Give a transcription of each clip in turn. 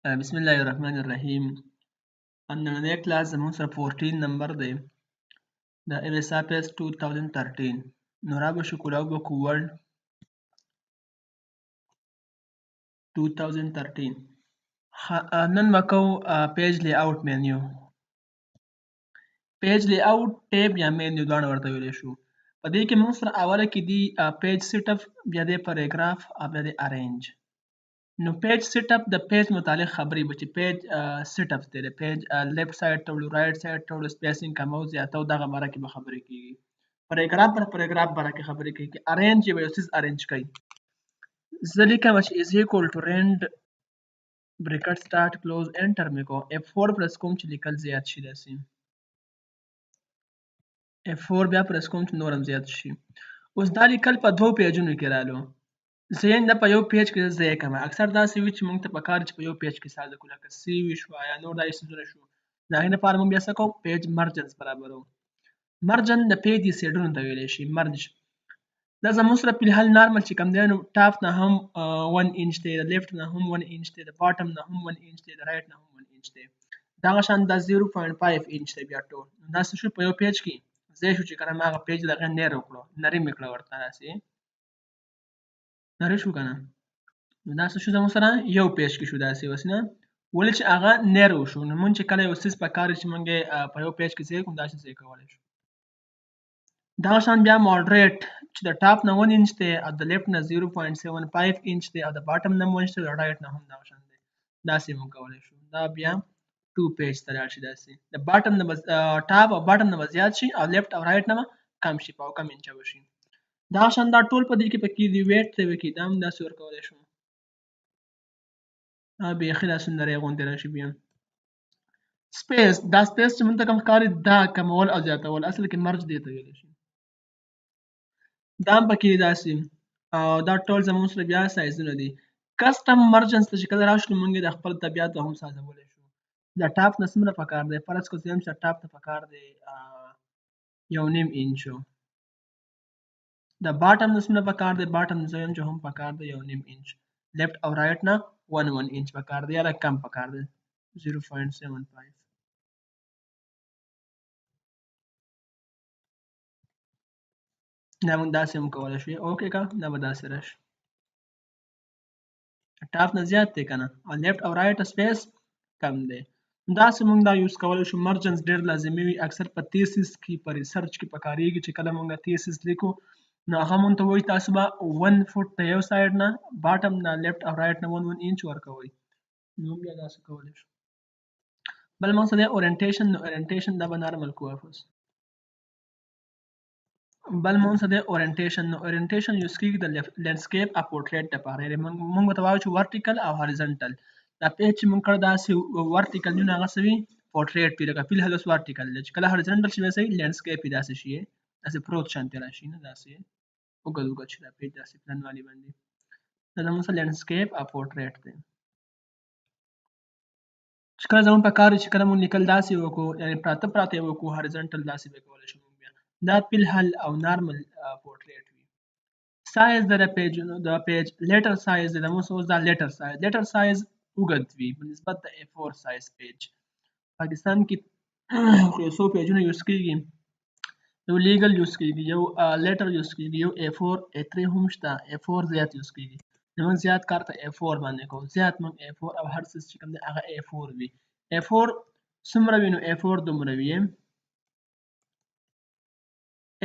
بسم الله الرحمن الرحیم. نننی کلاس زموږ سره 14 نمبر دی د LSAPS 2013. نو را به شو کولاو بکو ورډ 2013. نن بکو پیج لی آوټ مینیو. پیج لی آوټ ټیب یا مینیو دواړه ورته ویلی شو. په دې کې موږ سره اوله کې دی پیج سیټ اپ، بیا دی پیراګراف او بیا دی ارینج. نو پیج سیټ اپ د پیج متعلق خبرې به چې پیج سیټ اپ دی، پیج لیفت سایډ ته وړو، رائټ سایډ ته وړو، سپیسینګ کمو زیاتو، دغه باره کې به خبرې کیږي. پیراګراف پر پیراګراف باره کې خبرې کیږي. ارینج یو څیز ارینج کوي. زه لیکم چې از ایکوال ټو رند بریکټ سٹارټ کلوز انټر مې کو F4 پرس کوم چې لیکل زیات شي. داسې F4 بیا پرس کوم چې نورم زیات شي. اوس دا لیکل په دوه پیجونو کې رالو. زین د په یو پیج کې ځای کوم. اکثر داسې وي چې موږ ته پکار چې په یو پیج کې ساده کو، لکه سی وي شو یا نور داسې څیزونه شو. د هغې لپاره موږ بیا څه کوو؟ پیج مرجنز برابرو. مرجن د پیج سیډونو ته ویلی شي. مرج دا زموږ سره په الحال نارمل چې کوم دی نو ټاپ نه هم 1 انچ دی، د لیفټ نه هم 1 انچ دی، د باټم نه هم 1 انچ دی، د رائټ نه هم 1 انچ دی. دغه شان دا 0.5 انچ دی بیا ټول. دا څه شو؟ په یو پیج کې ځای شو چې کنه ما هغه پیج د هغې نیر وکړو، نري مې کړه ورته داسې نری شو کنه. نو دا څه شو زموږ سره؟ یو پیج کې شو داسې اوس نه. ولې چې هغه نیر وشو. نو مونږ چې کله یو څیز پکار چې مونږ په یو پیج کې ځای کوم داسې ځای کولی شو. دغه شان بیا ماډریټ چې د ټاپ نه 1 انچ دی او د لیفټ نه 0.75 انچ دی او د باټم نه 1 انچ دی، د رائټ نه هم دغه شان دی. داسې مونږ کولی شو. دا بیا 2 پیج ته لاړ شي. داسې د باټم نه ټاپ او باټم نه به زیات شي او لیفټ او رائټ نه به کم شي، په کم انچه وشي. دغه شان دا ټول په دې کې پکې دي. ویټ ته وکړي دا هم داسې ورکولی شو. بیخي داسې نری غوندې راشي. بیا سپیس، دا سپیس چې موږ ته کوم ښکاري دا کمول او زیاتول، اصل کې مرج دې ته ویلی شي. دا هم پکې داسې او دا ټول زموږ سره بیا سایزونه دي. کسټم مرجنز ته چې کله راشو موږ د خپل طبیعت هم سازولی شو. د ټاپ نه څومره پکار دی؟ فرض کړو چې ټاپ ته پکار دی 1.5 انچو. د باټم نه څومره پکار دی؟ باټم نه زه چې هم پکار دی 1.5 انچ. لیفټ او رائټ نه 1 انچ پکار دی یا کم پکار دی 0.75. دا موږ داسې هم کولی شو. اوکې که دا به داسې راشي. ټاپ نه زیات دی که نه او لیفټ او رائټ سپیس کم دی. داسې موږ دا یوز کولی شو. مرجنز ډېر لازمي وي. اکثر په تیسیس کې په ریسرچ کې پکارېږي چې کله موږ تیسیس لیکو نو هغه موږ ته وایي تاسو به 1 فوټ د یو سایډ نه، باټم نه، لیفټ او رائټ نه 1 انچ ورکوئ. نو بیا داسې کولی شو. بل موږ سره دی اورینټیشن. نو اورینټیشن دا به نارمل کوو. بل موږ سره دی اورینټیشن. نو اورینټیشن یوز کیږي د لینډسکیپ او پورټریټ لپاره. موږ ورته وایو چې ورټیکل او هاریزونټل. دا پیج چې موږ کړی داسې ورټیکل وي نو هغه څه وي؟ پورټریټ وي. لکه فی الحال اوس ورټیکل دی، چې کله هاریزونټل شي بیا څه وي؟ لینډسکیپ وي. داسې شي داسې پروت شانتې راشي نه، داسې اوږد اوږد شي دا پیج داسې پلنوالي باندې. دا زموږ سره لینډسکیپ او پورټریټ دی. چې کله زموږ په کار چې کله موږ لیکل داسې وکړو، یعنې پراته پراته یې وکړو هاریزونټل، داسې به کولی شو موږ بیا. دا فی الحال او نارمل پورټریټ وي. سایز د پیجونو د پیج لیټر سایز د موږ اوس دا لیټر سایز. لیټر سایز اوږد وي په نسبت د A4 سایز پیج. پاکستان کې یو څو پیجونه یوز کېږي. یو لیګل یوز کېږي، یو لیټر یوز کېږي، یو A4 A3 هم شته. A4 زیات یوز کېږي. موږ زیات کار په A4 باندې کوو. زیات موږ A4 او هر څه چې کوم دی هغه A4 وي. A4 څومره وي نو A4 دومره وي.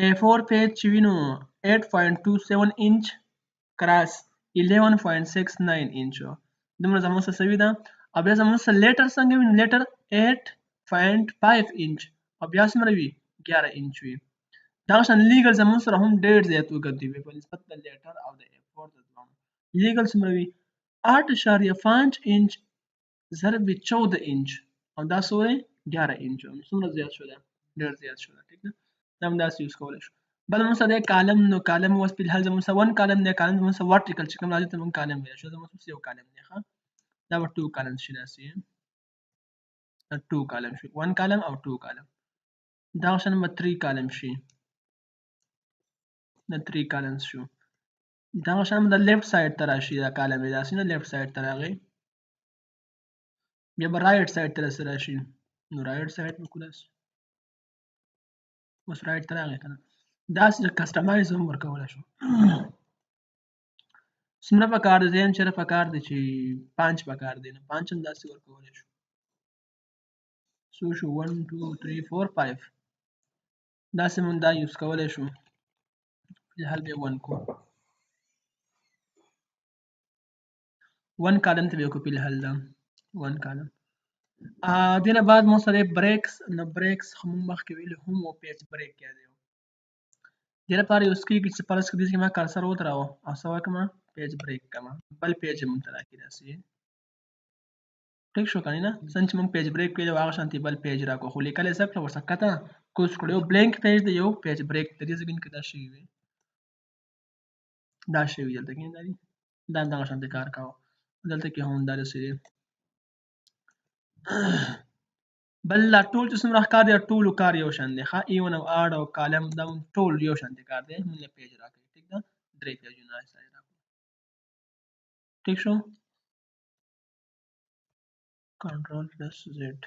A4 پیج چې وي نو 8.27 انچ کراس 11.69 انچ دومره زموږ سره څه وي ده. او بیا زموږ سره لیټر څنګه وي نو لیټر 8.5 انچ او بیا څومره وي 11 انچ وي. دغه شان لیګل زموږ سره هم ډېر زیات اوږد وي په نسبت د لیټر او د A4 د دواړو. لیګل څومره وي 8.5 انچ ضرب 14 انچ او دا څو دی 11 انچ. څومره زیات شو ده؟ ډېر زیات شو ده. ټیک ده. دا هم داسې یوز کولی شو. بل موږ سره دی کالم. نو کالم اوس په الحال زموږ سره 1 کالم دی. کالم زموږ سره ورټیکل چې کوم راځي ته موږ کالم ویلی شو. زموږ سره یو کالم دی ښه. دا به 2 کالم شي داسې 2 کالم شي. 1 کالم او 2 کالم. دغه شان به 3 کالم شي. دا 3 کالمز شو. دغه شان د لیفټ سایډ ته راشي دا کالم دی داسې نه لیفټ سایډ ته راغی. بیا به رایټ سایډ ته راسه راشي نو رایټ سایډ به کړو داسې اوس رایټ ته راغی که نه داسې کسټمایز هم ورکولی شو څومره پکار دی زه یم چېرې پکار دی چې 5 پکار دی نو 5 هم داسې ورکولی شو څو شو 1 2 3 4 5 داسې مونږ دا یوز کولی شو فلحال بیا 1 کو 1 کالم ته به وکړو فلحال دا 1 کالم دې نه بعد مو سره بریکس نو بریکس هم مخکې ویلي هم او پیج بریک یاد یو دې لپاره یوز کېږي چې فرض کړئ چې ما کرسر ودراوه او څه وکړم پیج بریک کړم بل پیج مونږ ته راکړي داسې ټیک شو کنه نه څنګه چې موږ پیج بریک کړو هغه شانتي بل پیج راکو خو لیکل یې څه کړو ورڅخه کته کوز کړو یو بلینک پیج دی یو پیج بریک د دې ځګین کې دا شی وي دا شی وي دلته کې دا دغه شانتي کار کاوه دلته کې هم دا رسېږي بل لا ټول چې څومره کار دی ټول کار یو شان دی ښه ایون او اډ او کالم دا ټول یو شان دي کار دی موږ پیج راکړي ټیک ده درې پیجونه راځي ټیک شو کنټرول پلس زد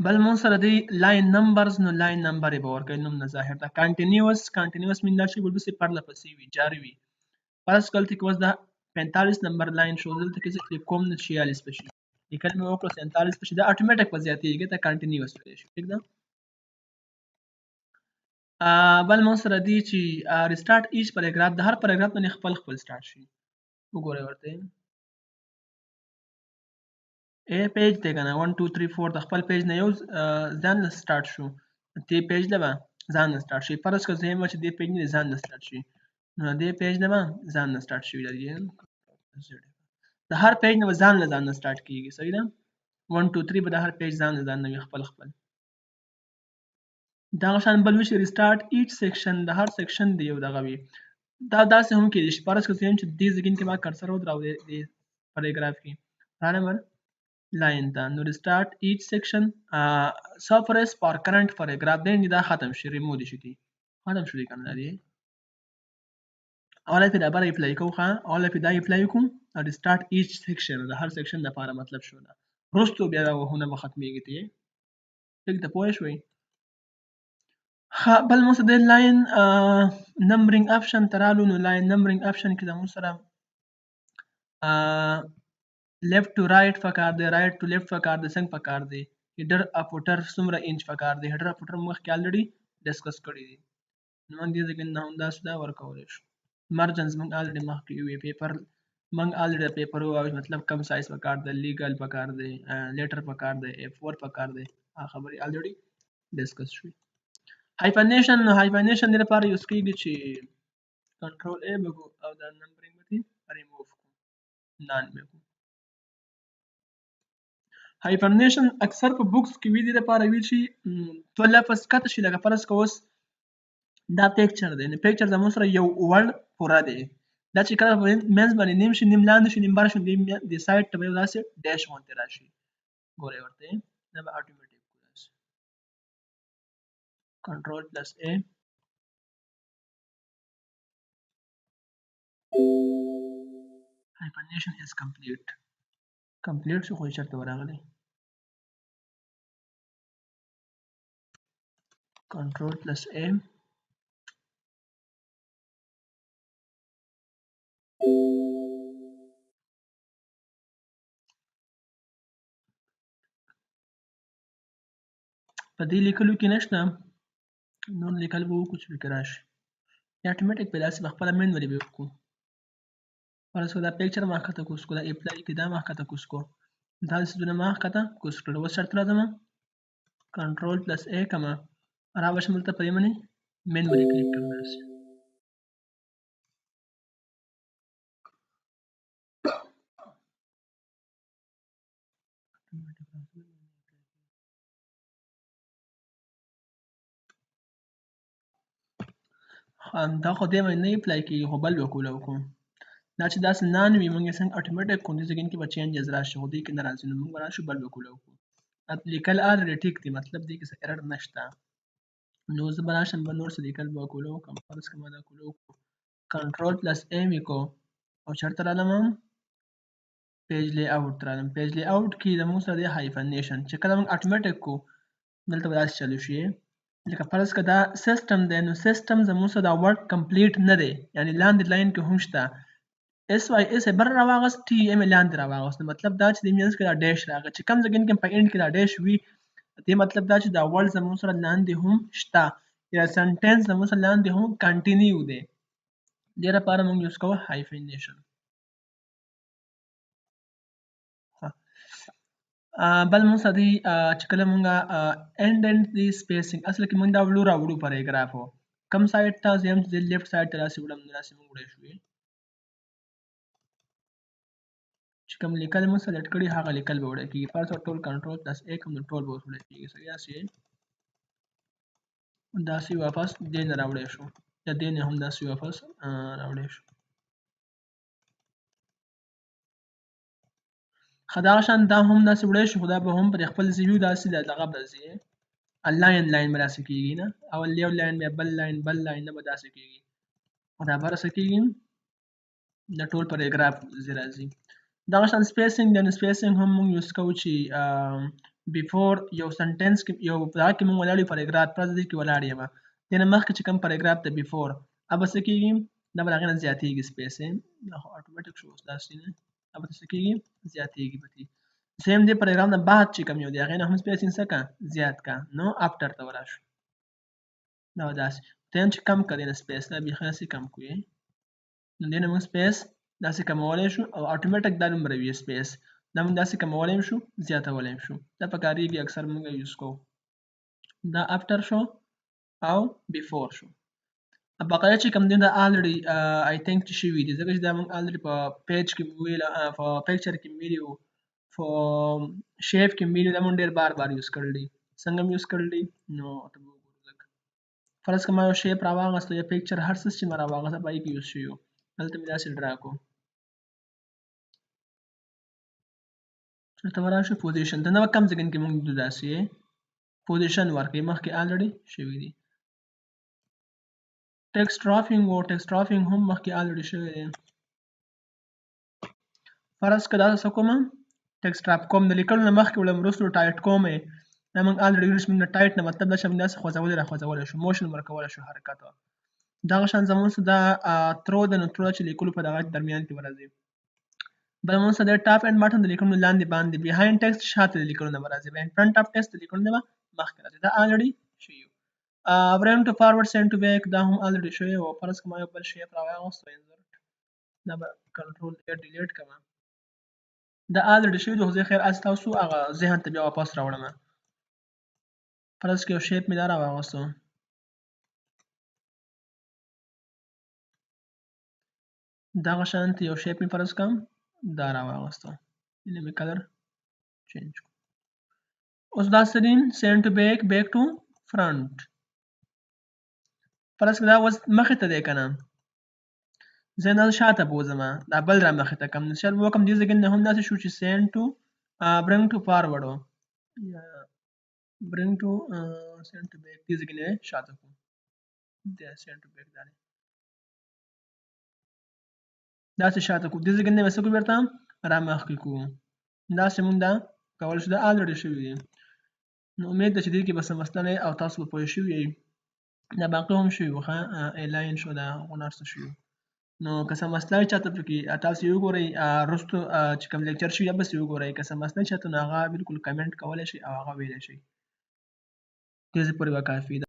بل مون سره دی لاین نمبرز نو لاین نمبر به ورکړي نوم نه ظاهر دا کنټینیوس مين دا شی بل څه پر لپسې وي جاری وي فرض کړئ چې اوس دا 45 نمبر لاین شو دلته کې چې کوم نه 46 پشي لیکل مې وکړو 47 پشي دا اتوماتیک په زیاتېږي ته کنټینیوس وي شي ٹھیک ده بل مون سره دی چې ریسټارټ ایچ پیراګراف د هر پیراګراف باندې خپل سٹارټ شي وګورئ ورته A پیج دی کنه 1 2 3 4 د خپل پیج نه یو ځان سٹارټ شو تی پیج لبا ځان سٹارټ شي فرض کړئ زه چې دې پیج نه ځان سٹارټ شي نو دې پیج لبا ځان سٹارټ شي لري د هر پیج نه ځان سٹارټ کیږي صحیح ده 1 2 3 به د هر پیج ځان نه خپل دا شان بل وشي ریسټارټ ایچ سیکشن د هر سیکشن دی یو دغه وي دا داسې هم کېږي چې فرض کړئ چې دې ځګین کې ما کرسر ودراو دې پیراګراف کې رانمبر لاین ته نو ریسټارټ ایچ سیکشن سفرس فار کرنٹ پیراګراف دین دا ختم شي ریموو دي شي ختم شو دي کنه دی اوله په دا بار اپلای کوه اوله په دا اپلای کوم او ریسټارټ ایچ سیکشن د هر سیکشن لپاره مطلب شو دا رستو بیا هونه ختميږي ته ټیک ته پوه شوي بل مو سره د لاین نمبرینګ اپشن ترالو نو لاین نمبرینګ اپشن کې د مو سره لیفت ټو رائټ پکار دی رائټ ټو لیفت پکار دی څنګه پکار دی هیډر او فوټر څومره انچ پکار دی هیډر او فوټر مخکې الریډي ډسکس کړی دي نو موږ دې ځکه نه هم دا سودا ورکولای شو مارجنز موږ الریډي مخکې وی پیپر موږ الریډي پیپر او مطلب کم سایز پکار دی لیګل پکار دی لیټر پکار دی F4 پکار دی خبري الریډي ډسکس شوی هایفنیشن نو هایفنیشن لپاره یوز کیږي چې کنټرول A بګو او دا نمبرینګ متي ریموو کو نان بګو هایفرنیشن اکثر په بوکس کې وی دي لپاره وی شي تو لفظ کته شي لکه فرض کوس دا پیکچر دی نو پیکچر زموږ سره یو ورډ پورا دی دا چې کله مینز باندې نیم شي نیم لاندې شي نیم بار شي د سایډ ته به داسې ډیش مونته راشي ګورئ ورته دا به اتوماتیک کولاس کنټرول پلس A hyphenation is complete شو خو چرته ورغلی کنټرول پلس A په دې لیکلو کې نشته نور لیکل به وکړو چې فکر راشي یا اتوماتیک په داسې خپله مینولي به وکړو فرض کړه دا پیکچر ما ښکته کوز کړو دا اپلای کې دا ما ښکته کوز کړو دا څه ما ښکته کوز کړو اوس شرط راځم کنټرول پلس A کما راوښ ملته پرې منی مینولي کلیک کوم داسې دا خو دې باندې نه اپلای کېږي خو بل وکوله وکړو دا چې داسې نان وي موږ یې څنګه اتوماتیک کوو دې ځای کې به چینجز راشي خو دې کې نه راځي نو موږ به راشو بل وکوله وکړو لیکل الریډي ټیک دی مطلب دې کې څه ایرر نشته نو زه به راشم به نور څه لیکل به وکوله وکړم فرض کړه ما دا کوله وکړو کنټرول پلس A مې کو او چېرته رالم پیج لی اوټ راځم. پیج لی اوټ کې زموږ سره دی هایفنیشن چې کله موږ اتوماتیک کو دلته به داسې چلو شي لکه فرض که دا سیسټم دی نو سیسټم زموږ سره دا ورک کمپلیټ نه دی یعنی لاندې لاین کې هم شته اس واي اس بر راواغست ټي ام لاندې راواغست مطلب دا چې د مینس کې دا ډیش راغی چې کوم ځای کې په اند کې دا ډیش وي دې مطلب دا چې دا ورډ زموږ سره لاندې هم شته یا سنټنس زموږ سره لاندې هم کنټینیو دی دې لپاره موږ یوز کوو هایفنیشن. بل موږ سره دی چې کله موږ اند دی سپیسینګ اصل کې موږ دا راوړو پاراګراف کم سایډ ته زم د لیفټ سایډ ته راسي وړم راسي موږ وړې شوې چې کوم لیکل موږ سلیکټ کړی هغه لیکل به وړي کیږي فرض ټول کنټرول پلس ا کوم ټول به وړي کیږي سړیا سي داسې واپس دې نه راوړې شو یا دې نه هم داسې واپس راوړې شو خدا شان دا هم داسې وړې شو خدا به هم پر خپل زیو داسې دغه برځي لاین براسه کیږي نه اول یو لاین بل لاین نه به داسې کیږي دا براسه کیږي د ټول پاراګراف زیرازي دا شان سپیسینګ د سپیسینګ هم موږ یوز کوو چې بیفور یو سنټنس کې یو دا کې موږ ولاړی پاراګراف پر دې کې ولاړ یم دنه مخکې چې کوم پاراګراف ته بیفور اب څه کیږي دا بلغه نه زیاتېږي سپیسینګ دا اتوماتیک شو داسې نه اب څه کیږي زیاتېږي پتی سیم دې پاراګراف نه بعد چې کوم یو دی هغه نه هم سپیسینګ سکه زیات کا نو افټر ته وراشو دا داسې تم چې کم کړي نه سپیس دا به خاصه کم کوی نو دنه موږ سپیس داسې کمولای شو او اتوماتیک دا نمبر وی سپیس دا موږ داسې کمولای شو زیاتولای شو دا په کاریږي اکثر موږ یوز کوو دا افټر شو او بیفور شو بقایا چې کوم دی دا الریډي آی تھنک چې شوی دی ځکه چې دا موږ الریډي په پیج کې ویل په پکچر کې ویډیو په شیپ کې ویډیو دا موږ ډیر بار یوز کړل دي څنګه یوز کړل دي نو ته وګورئ فرض کما یو شیپ راواغسته یا پکچر هر څه چې ما راواغسته پای کې یوز شوی دلته مې داسې ډرا کو چرته وراشو پوزیشن ته نو کم ځای کې موږ داسې پوزیشن ورکې مخکې الریډي شوی دی ټیکسټ ډرافینګ او ټیکسټ ډرافینګ هم مخکې الریډي شوی دی فرض کړه تاسو کوم ټیکسټ ډراپ کوم د لیکلو نه مخکې ولم وروسته ټایټ کوم دا موږ الریډي ویل چې ټایټ نه مطلب دا چې موږ داسې خوځول شو موشن ورکول شو حرکت دا شان زموږ دا ترو د نو ترو چې لیکلو په دغه درمیان کې ورځي بل موږ د ټاپ اینډ بټن د لیکلو لاندې باندې بیهایند ټیکسټ شاته د لیکلو نه راځي بین فرنٹ اف ټیکسټ د لیکلو نه مخکې راځي دا الریډي شوی بریم ټو فارورډ سینډ ټو بیک دا هم الریډي شوی او فرض کما یو بل شیپ راوغوستو انسرټ دا به کنټرول ا ډیلیټ کما دا الریډي شوی د خو خیر اس تاسو هغه ذهن ته بیا واپس راوړم فرض کې یو شیپ می دا راوغوستو دا شانت یو شیپ می فرض کم دا راوغوستو اینه می کلر چینج اوس دا سرین سینډ ټو بیک ټو فرنٹ فرض دا اوس مخې ته دی کنه زه نه شاته بوزم دا بل را مخې ته کم نشل وکم دې ځګن نه هم داسې شو چې سینډ ټو برنګ ټو فارورډ یا برنګ ټو سینډ ټو بیک دې ځګن شاته کو دا سینډ ټو بیک دا څه شاته کو دې ځګن نه وسکو ورته را مخې کو دا سمون دا کول شو دا الریډي شوی دی نو امید ده چې دې کې بس مسله او تاسو په پوه شوي دا باقي هم شوی وخه الاین شو دا غونارسته شوی نو که څه مسله چاته پکې تاسو یو ګورئ رستو چې کوم لیکچر شي بس یو ګورئ که څه مسله چاته نو هغه بالکل کمنټ کولای شي او هغه ویلی شي دې پورې وکافي